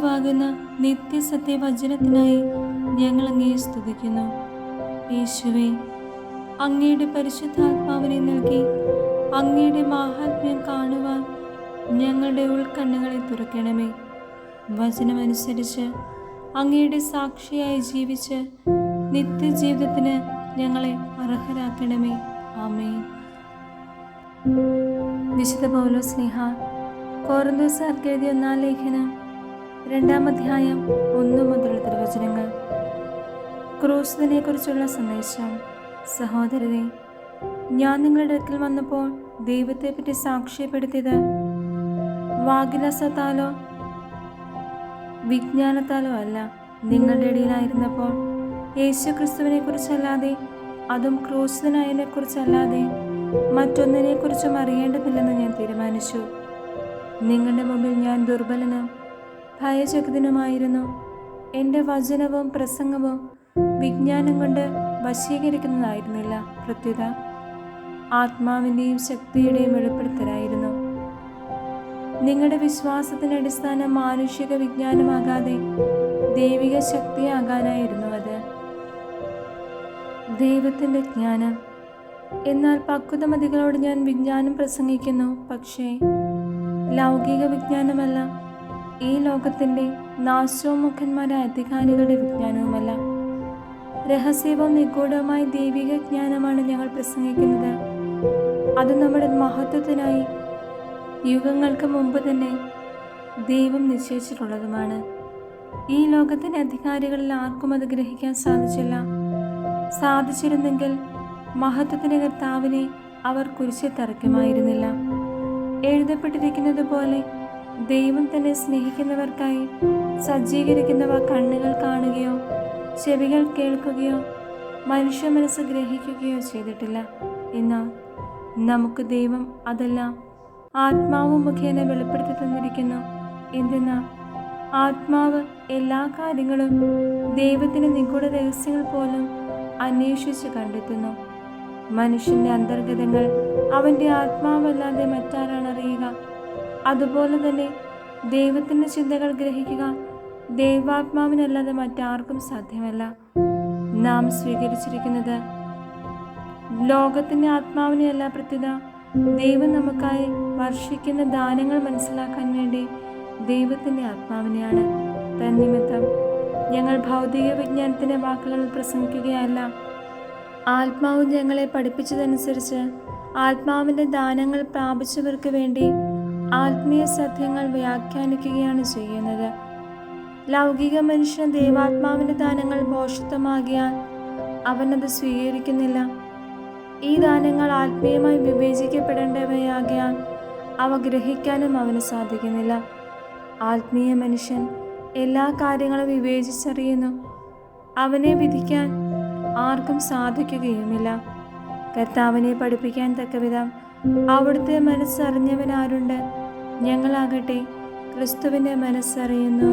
യേശുവാകുന്ന നിത്യസത്യവചനത്തിനായി ഞങ്ങൾ അങ്ങയെ സ്തുതിക്കുന്നു. യേശുവേ, അങ്ങയുടെ പരിശുദ്ധാത്മാവിനെ നൽകി അങ്ങയുടെ മാഹാത്മ്യം കാണുവാൻ ഞങ്ങളുടെ ഉൾക്കണ്ണുകളെ തുറക്കണമേ. വചനമനുസരിച്ച് അങ്ങയുടെ സാക്ഷിയായി ജീവിച്ച് നിത്യജീവിതത്തിന് ഞങ്ങളെ അർഹരാക്കണമേ. ആമേൻ. വിശുദ്ധ പൗലോസ്ലീഹ കൊരിന്ത്യർക്കെഴുതിയ എഴുതിയ 1-ാം ലേഖനം 2-ാം അധ്യായം 1 മുതലുള്ള തിരുവചനങ്ങൾ. ക്രൂശിതനെ കുറിച്ചുള്ള സന്ദേശം. സഹോദരരെ, ഞാൻ നിങ്ങളുടെ അടുക്കൽ വന്നപ്പോൾ ദൈവത്തെപ്പറ്റി സാക്ഷ്യപ്പെടുത്തിയത് വാഗ്ദാനത്താലോ വിജ്ഞാനത്താലോ അല്ല. നിങ്ങളുടെ ഇടയിലായിരുന്നപ്പോൾ യേശുക്രിസ്തുവിനെ കുറിച്ചല്ലാതെ, അതും ക്രൂശിതനായതിനെ കുറിച്ചല്ലാതെ മറ്റൊന്നിനെ കുറിച്ചും അറിയേണ്ടതില്ലെന്ന് ഞാൻ തീരുമാനിച്ചു. നിങ്ങളുടെ മുമ്പിൽ ഞാൻ ദുർബലനും ഭയചകിതനുമായിരുന്നു. എൻ്റെ വചനവും പ്രസംഗവും വിജ്ഞാനം കൊണ്ട് വശീകരിക്കുന്നതായിരുന്നില്ല, പ്രത്യുത ആത്മാവിൻ്റെയും ശക്തിയുടെയും വെളിപ്പെടുത്തലായിരുന്നു. നിങ്ങളുടെ വിശ്വാസത്തിൻ്റെ അടിസ്ഥാനം മാനുഷിക വിജ്ഞാനമാകാതെ ദൈവിക ശക്തിയാകാനായിരുന്നു അത്, ദൈവത്തിൻ്റെ ജ്ഞാനം. എന്നാൽ പക്വതമതികളോട് ഞാൻ വിജ്ഞാനം പ്രസംഗിക്കുന്നു, പക്ഷേ ലൗകിക വിജ്ഞാനമല്ല, ഈ ലോകത്തിൻ്റെ നാശോന്മുഖന്മാരായ അധികാരികളുടെ വിജ്ഞാനവുമല്ല. രഹസ്യവും നിഗൂഢവുമായ ദൈവിക ജ്ഞാനമാണ് ഞങ്ങൾ പ്രസംഗിക്കുന്നത്. അത് നമ്മുടെ മഹത്വത്തിനായി യുഗങ്ങൾക്ക് മുമ്പ് തന്നെ ദൈവം നിശ്ചയിച്ചിട്ടുള്ളതുമാണ്. ഈ ലോകത്തിൻ്റെ അധികാരികളിൽ ആർക്കും അത് ഗ്രഹിക്കാൻ സാധിച്ചില്ല. സാധിച്ചിരുന്നെങ്കിൽ മഹത്വത്തിൻ്റെ കർത്താവിനെ അവർ കുരിശിൽ തറയ്ക്കുമായിരുന്നില്ല. എഴുതപ്പെട്ടിരിക്കുന്നത് പോലെ ദൈവം തന്നെ സ്നേഹിക്കുന്നവർക്കായി സജ്ജീകരിക്കുന്നവ കണ്ണുകൾ കാണുകയോ ചെവികൾ കേൾക്കുകയോ മനുഷ്യ മനസ്സ് ഗ്രഹിക്കുകയോ ചെയ്തിട്ടില്ല. എന്നാൽ നമുക്ക് ദൈവം അതെല്ലാം ആത്മാവ് മുഖേന വെളിപ്പെടുത്തി തന്നിരിക്കുന്നു. എന്തെന്നാൽ ആത്മാവ് എല്ലാ കാര്യങ്ങളും, ദൈവത്തിൻ്റെ നിഗൂഢ രഹസ്യങ്ങൾ പോലും അന്വേഷിച്ച് കണ്ടെത്തുന്നു. മനുഷ്യൻ്റെ അന്തർഗതങ്ങൾ അവൻ്റെ ആത്മാവല്ലാതെ മറ്റാരാണ് അറിയുക? അതുപോലെ തന്നെ ദൈവത്തിൻ്റെ ചിന്തകൾ ഗ്രഹിക്കുക ദൈവാത്മാവിനല്ലാതെ മറ്റാർക്കും സാധ്യമല്ല. നാം സ്വീകരിച്ചിരിക്കുന്നത് ലോകത്തിൻ്റെ ആത്മാവിനെയല്ല, പ്രത്യുത ദൈവം നമുക്കായി വർഷിക്കുന്ന ദാനങ്ങൾ മനസ്സിലാക്കാൻ വേണ്ടി ദൈവത്തിൻ്റെ ആത്മാവിനെയാണ്. തന്നിമിത്തം ഞങ്ങൾ ഭൗതിക വിജ്ഞാനത്തിൻ്റെ വാക്കുകൾ പ്രസംഗിക്കുകയല്ല, ആത്മാവ് ഞങ്ങളെ പഠിപ്പിച്ചതനുസരിച്ച് ആത്മാവിൻ്റെ ദാനങ്ങൾ പ്രാപിച്ചവർക്ക് വേണ്ടി ആത്മീയ സത്യങ്ങൾ വ്യാഖ്യാനിക്കുകയാണ് ചെയ്യുന്നത്. ലൗകിക മനുഷ്യൻ ദൈവാത്മാവിൻ്റെ ദാനങ്ങൾ ഭോഷത്വമാകിയാൽ അവനത് സ്വീകരിക്കുന്നില്ല. ഈ ദാനങ്ങൾ ആത്മീയമായി വിവേചിക്കപ്പെടേണ്ടവയാകിയാൽ അവ ഗ്രഹിക്കാനും അവന് സാധിക്കുന്നില്ല. ആത്മീയ മനുഷ്യൻ എല്ലാ കാര്യങ്ങളും വിവേചിച്ചറിയുന്നു. അവനെ വിധിക്കാൻ ആർക്കും സാധിക്കുകയുമില്ല. കർത്താവിനെ പഠിപ്പിക്കാൻ തക്കവിധം അവിടുത്തെ മനസ്സറിഞ്ഞവനാരുണ്ട്? ഞങ്ങളാകട്ടെ ക്രിസ്തുവിൻ്റെ മനസ്സറിയുന്നു.